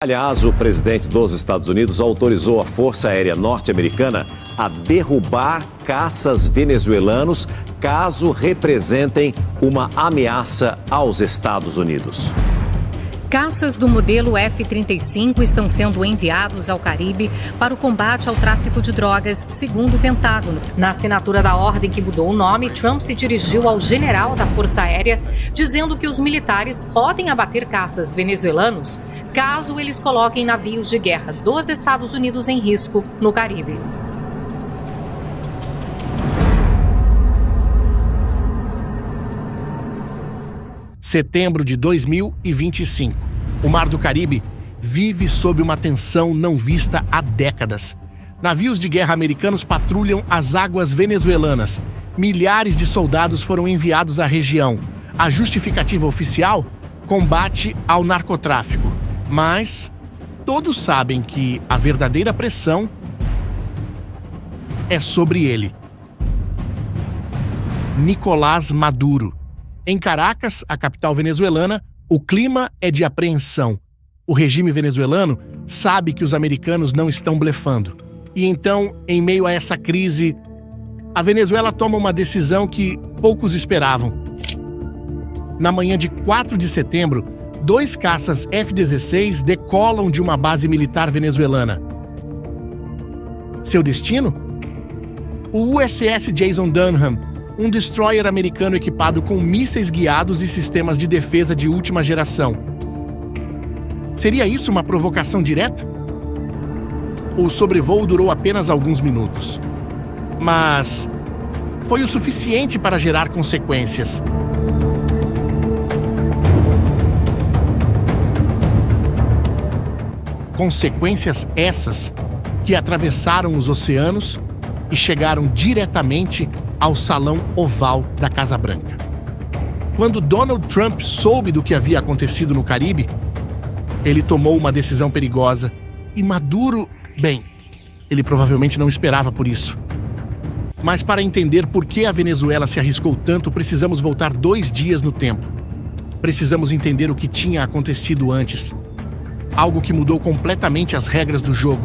Aliás, o presidente dos Estados Unidos autorizou a Força Aérea Norte-Americana a derrubar caças venezuelanos caso representem uma ameaça aos Estados Unidos. Caças do modelo F-35 estão sendo enviados ao Caribe para o combate ao tráfico de drogas, segundo o Pentágono. Na assinatura da ordem que mudou o nome, Trump se dirigiu ao general da Força Aérea, dizendo que os militares podem abater caças venezuelanos caso eles coloquem navios de guerra dos Estados Unidos em risco no Caribe. Setembro de 2025. O Mar do Caribe vive sob uma tensão não vista há décadas. Navios de guerra americanos patrulham as águas venezuelanas. Milhares de soldados foram enviados à região. A justificativa oficial? Combate ao narcotráfico. Mas todos sabem que a verdadeira pressão é sobre ele. Nicolás Maduro. Em Caracas, a capital venezuelana, o clima é de apreensão. O regime venezuelano sabe que os americanos não estão blefando. E então, em meio a essa crise, a Venezuela toma uma decisão que poucos esperavam. Na manhã de 4 de setembro, 2 caças F-16 decolam de uma base militar venezuelana. Seu destino? O USS Jason Dunham, um destroyer americano equipado com mísseis guiados e sistemas de defesa de última geração. Seria isso uma provocação direta? O sobrevoo durou apenas alguns minutos. Mas foi o suficiente para gerar consequências. Consequências essas que atravessaram os oceanos e chegaram diretamente ao Salão Oval da Casa Branca. Quando Donald Trump soube do que havia acontecido no Caribe, ele tomou uma decisão perigosa e Maduro, bem, ele provavelmente não esperava por isso. Mas para entender por que a Venezuela se arriscou tanto, precisamos voltar 2 dias no tempo. Precisamos entender o que tinha acontecido antes. Algo que mudou completamente as regras do jogo.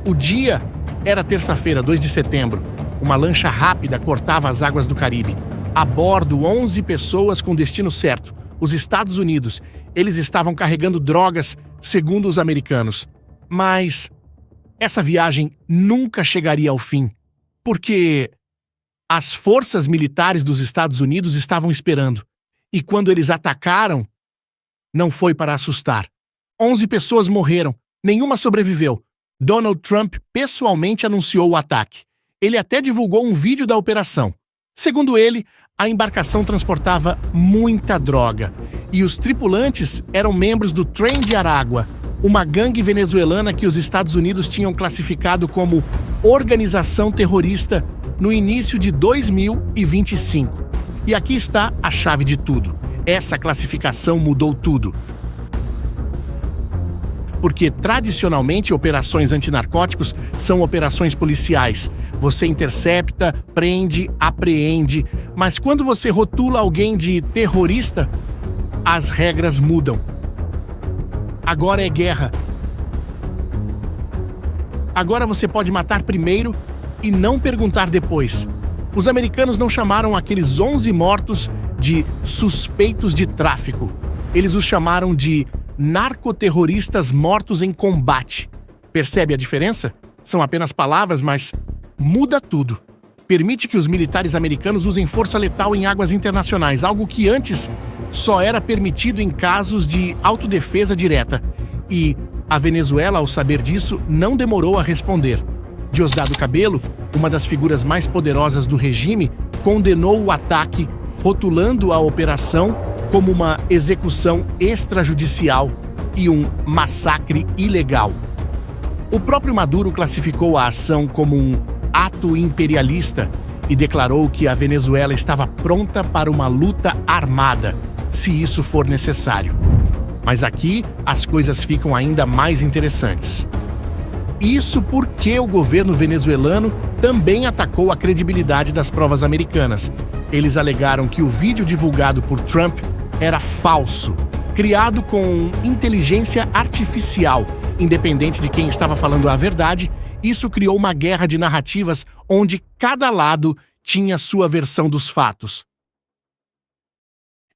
O dia era terça-feira, 2 de setembro. Uma lancha rápida cortava as águas do Caribe. A bordo, 11 pessoas com destino certo, os Estados Unidos. Eles estavam carregando drogas, segundo os americanos. Mas essa viagem nunca chegaria ao fim, porque as forças militares dos Estados Unidos estavam esperando. E quando eles atacaram, não foi para assustar. 11 pessoas morreram, nenhuma sobreviveu. Donald Trump pessoalmente anunciou o ataque. Ele até divulgou um vídeo da operação. Segundo ele, a embarcação transportava muita droga. E os tripulantes eram membros do Tren de Aragua, uma gangue venezuelana que os Estados Unidos tinham classificado como organização terrorista no início de 2025. E aqui está a chave de tudo. Essa classificação mudou tudo. Porque, tradicionalmente, operações antinarcóticos são operações policiais. Você intercepta, prende, apreende. Mas quando você rotula alguém de terrorista, as regras mudam. Agora é guerra. Agora você pode matar primeiro e não perguntar depois. Os americanos não chamaram aqueles 11 mortos de suspeitos de tráfico. Eles os chamaram de narcoterroristas mortos em combate. Percebe a diferença? São apenas palavras, mas muda tudo. Permite que os militares americanos usem força letal em águas internacionais, algo que antes só era permitido em casos de autodefesa direta. E a Venezuela, ao saber disso, não demorou a responder. Diosdado Cabello, uma das figuras mais poderosas do regime, condenou o ataque, rotulando a operação como uma execução extrajudicial e um massacre ilegal. O próprio Maduro classificou a ação como um ato imperialista e declarou que a Venezuela estava pronta para uma luta armada, se isso for necessário. Mas aqui as coisas ficam ainda mais interessantes. Isso porque o governo venezuelano também atacou a credibilidade das provas americanas. Eles alegaram que o vídeo divulgado por Trump era falso criado com inteligência artificial. Independente de quem estava falando a verdade, isso criou uma guerra de narrativas onde cada lado tinha sua versão dos fatos.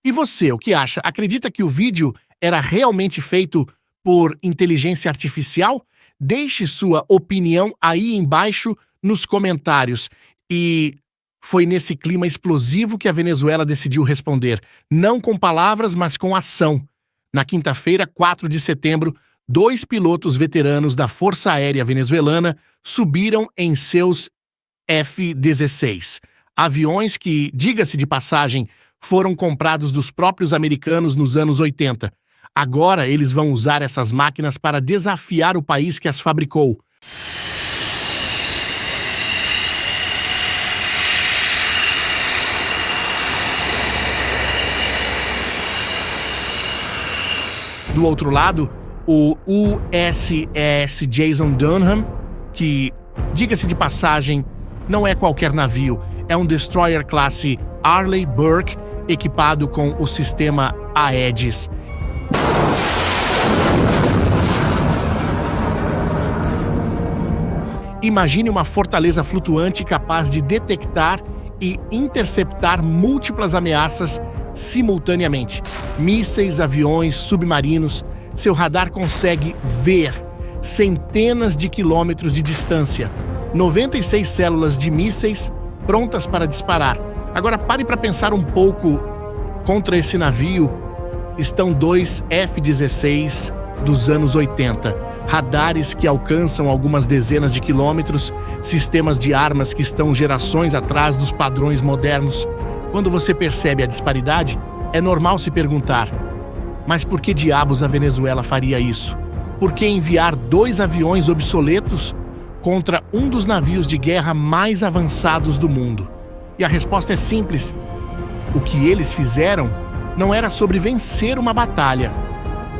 E você, o que acha? Acredita que o vídeo era realmente feito por inteligência artificial? Deixe sua opinião aí embaixo nos comentários. E foi nesse clima explosivo que a Venezuela decidiu responder, não com palavras, mas com ação. Na quinta-feira, 4 de setembro, 2 pilotos veteranos da Força Aérea Venezuelana subiram em seus F-16. Aviões que, diga-se de passagem, foram comprados dos próprios americanos nos anos 80. Agora eles vão usar essas máquinas para desafiar o país que as fabricou. Do outro lado, o USS Jason Dunham, que, diga-se de passagem, não é qualquer navio, é um destroyer classe Arleigh Burke, equipado com o sistema Aegis. Imagine uma fortaleza flutuante capaz de detectar e interceptar múltiplas ameaças simultaneamente. Mísseis, aviões, submarinos. Seu radar consegue ver centenas de quilômetros de distância. 96 células de mísseis prontas para disparar. Agora pare para pensar um pouco. Contra esse navio estão 2 F-16 dos anos 80. Radares que alcançam algumas dezenas de quilômetros, sistemas de armas que estão gerações atrás dos padrões modernos. Quando você percebe a disparidade, é normal se perguntar: mas por que diabos a Venezuela faria isso? Por que enviar 2 aviões obsoletos contra um dos navios de guerra mais avançados do mundo? E a resposta é simples. O que eles fizeram não era sobre vencer uma batalha,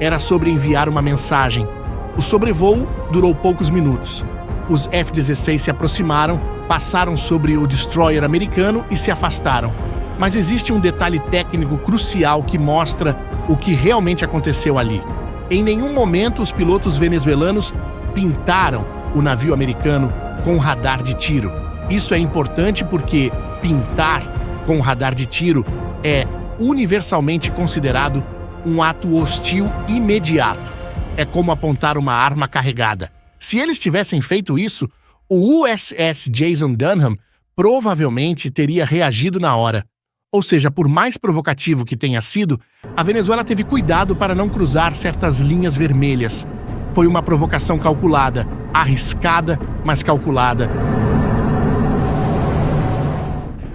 era sobre enviar uma mensagem. O sobrevoo durou poucos minutos. Os F-16 se aproximaram, passaram sobre o destroyer americano e se afastaram. Mas existe um detalhe técnico crucial que mostra o que realmente aconteceu ali. Em nenhum momento os pilotos venezuelanos pintaram o navio americano com radar de tiro. Isso é importante porque pintar com radar de tiro é universalmente considerado um ato hostil imediato. É como apontar uma arma carregada. Se eles tivessem feito isso, o USS Jason Dunham provavelmente teria reagido na hora. Ou seja, por mais provocativo que tenha sido, a Venezuela teve cuidado para não cruzar certas linhas vermelhas. Foi uma provocação calculada, arriscada, mas calculada.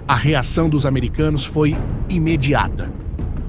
A reação dos americanos foi imediata.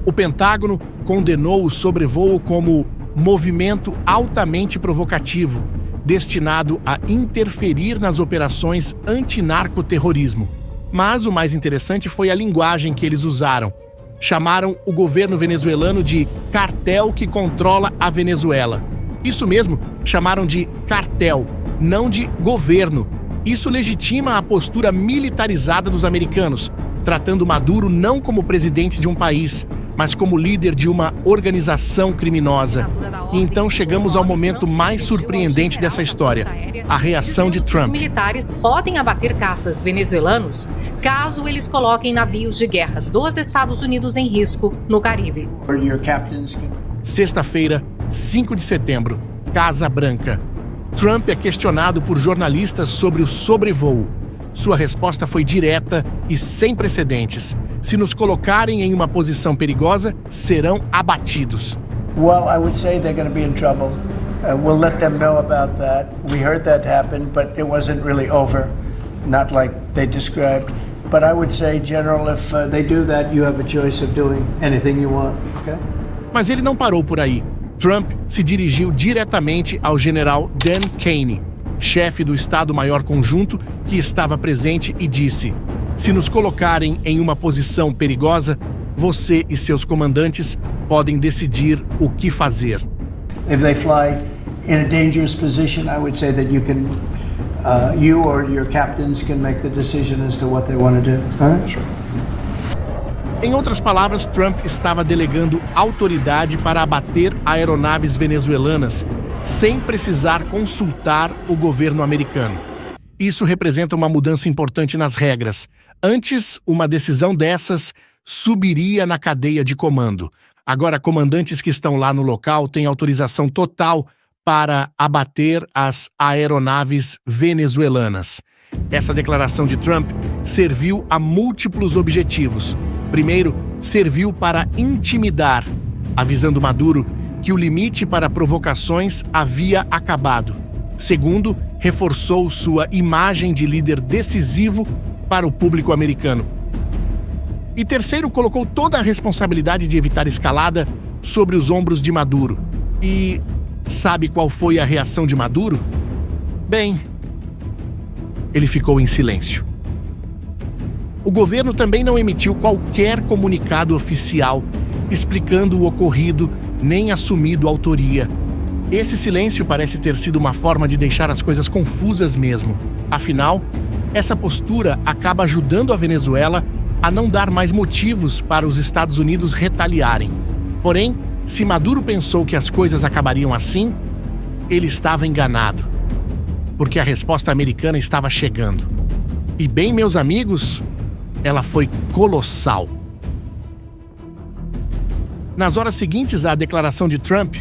O Pentágono condenou o sobrevoo como movimento altamente provocativo, destinado a interferir nas operações antinarcoterrorismo. Mas o mais interessante foi a linguagem que eles usaram. Chamaram o governo venezuelano de cartel que controla a Venezuela. Isso mesmo, chamaram de cartel, não de governo. Isso legitima a postura militarizada dos americanos, tratando Maduro não como presidente de um país, mas como líder de uma organização criminosa. E então chegamos ao momento mais surpreendente dessa história, a reação de Trump. Os militares podem abater caças venezuelanos caso eles coloquem navios de guerra dos Estados Unidos em risco no Caribe. Sexta-feira, 5 de setembro, Casa Branca. Trump é questionado por jornalistas sobre o sobrevoo. Sua resposta foi direta e sem precedentes. Se nos colocarem em uma posição perigosa, serão abatidos. Well, I would say they're going to be in trouble. We'll let them know about that. We heard that happen, but it wasn't really over. Not like they described. But I would say, General, if they do that, you have a choice of doing anything you want, okay? Mas ele não parou por aí. Trump se dirigiu diretamente ao general Dan Kenney, chefe do Estado-Maior Conjunto, que estava presente e disse: se nos colocarem em uma posição perigosa, você e seus comandantes podem decidir o que fazer. If they fly in a dangerous position, I would say that you or your captains can make the decision as to what they want to do. All right? Sure. Em outras palavras, Trump estava delegando autoridade para abater aeronaves venezuelanas sem precisar consultar o governo americano. Isso representa uma mudança importante nas regras. Antes, uma decisão dessas subiria na cadeia de comando. Agora, comandantes que estão lá no local têm autorização total para abater as aeronaves venezuelanas. Essa declaração de Trump serviu a múltiplos objetivos. Primeiro, serviu para intimidar, avisando Maduro que o limite para provocações havia acabado. Segundo, reforçou sua imagem de líder decisivo para o público americano. E terceiro, colocou toda a responsabilidade de evitar escalada sobre os ombros de Maduro. E sabe qual foi a reação de Maduro? Bem, ele ficou em silêncio. O governo também não emitiu qualquer comunicado oficial explicando o ocorrido nem assumido autoria. Esse silêncio parece ter sido uma forma de deixar as coisas confusas mesmo. Afinal, essa postura acaba ajudando a Venezuela a não dar mais motivos para os Estados Unidos retaliarem. Porém, se Maduro pensou que as coisas acabariam assim, ele estava enganado, porque a resposta americana estava chegando. E bem, meus amigos, ela foi colossal. Nas horas seguintes à declaração de Trump,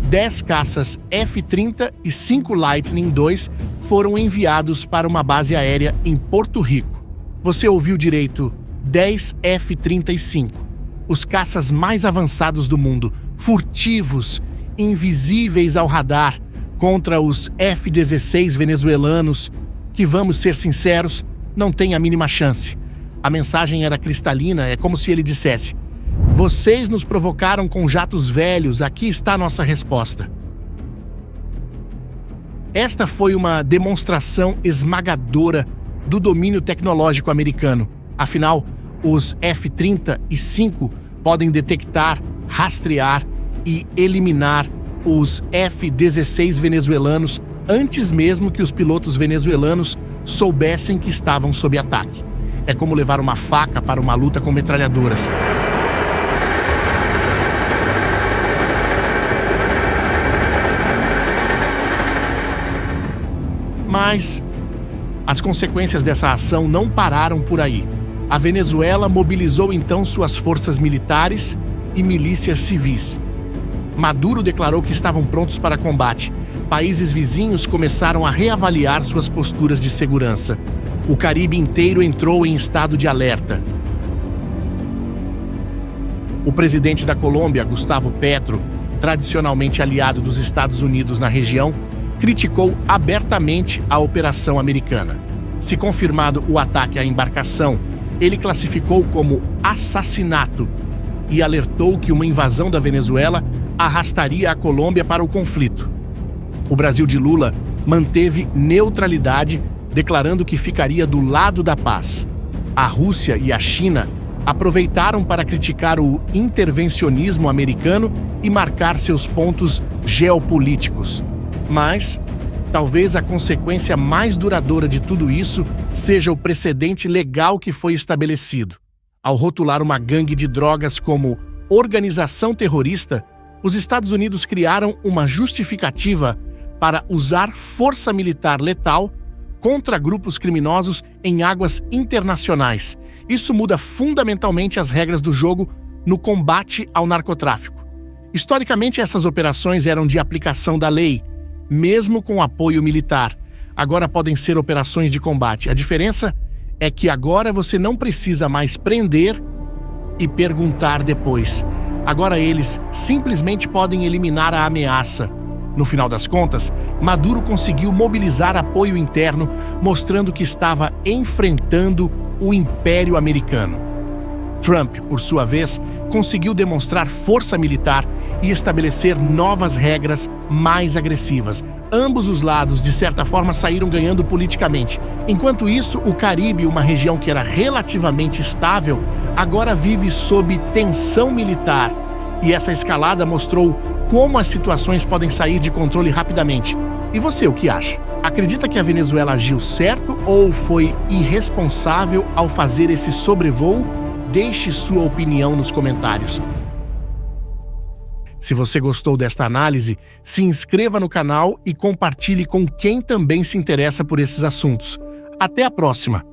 10 caças F-30 e 5 Lightning II foram enviados para uma base aérea em Porto Rico. Você ouviu direito, 10 F-35, os caças mais avançados do mundo, furtivos, invisíveis ao radar, contra os F-16 venezuelanos, que, vamos ser sinceros, não têm a mínima chance. A mensagem era cristalina, é como se ele dissesse: vocês nos provocaram com jatos velhos, aqui está a nossa resposta. Esta foi uma demonstração esmagadora do domínio tecnológico americano. Afinal, os F-35 podem detectar, rastrear e eliminar os F-16 venezuelanos antes mesmo que os pilotos venezuelanos soubessem que estavam sob ataque. É como levar uma faca para uma luta com metralhadoras. Mas as consequências dessa ação não pararam por aí. A Venezuela mobilizou então suas forças militares e milícias civis. Maduro declarou que estavam prontos para combate. Países vizinhos começaram a reavaliar suas posturas de segurança. O Caribe inteiro entrou em estado de alerta. O presidente da Colômbia, Gustavo Petro, tradicionalmente aliado dos Estados Unidos na região, criticou abertamente a operação americana. Se confirmado o ataque à embarcação, ele classificou como assassinato e alertou que uma invasão da Venezuela arrastaria a Colômbia para o conflito. O Brasil de Lula manteve neutralidade, declarando que ficaria do lado da paz. A Rússia e a China aproveitaram para criticar o intervencionismo americano e marcar seus pontos geopolíticos. Mas talvez a consequência mais duradoura de tudo isso seja o precedente legal que foi estabelecido. Ao rotular uma gangue de drogas como organização terrorista, os Estados Unidos criaram uma justificativa para usar força militar letal contra grupos criminosos em águas internacionais. Isso muda fundamentalmente as regras do jogo no combate ao narcotráfico. Historicamente, essas operações eram de aplicação da lei, mesmo com apoio militar. Agora podem ser operações de combate. A diferença é que agora você não precisa mais prender e perguntar depois. Agora eles simplesmente podem eliminar a ameaça. No final das contas, Maduro conseguiu mobilizar apoio interno, mostrando que estava enfrentando o Império Americano. Trump, por sua vez, conseguiu demonstrar força militar e estabelecer novas regras mais agressivas. Ambos os lados, de certa forma, saíram ganhando politicamente. Enquanto isso, o Caribe, uma região que era relativamente estável, agora vive sob tensão militar. E essa escalada mostrou como as situações podem sair de controle rapidamente. E você, o que acha? Acredita que a Venezuela agiu certo ou foi irresponsável ao fazer esse sobrevoo deixe sua opinião nos comentários. Se você gostou desta análise, se inscreva no canal e compartilhe com quem também se interessa por esses assuntos. Até a próxima!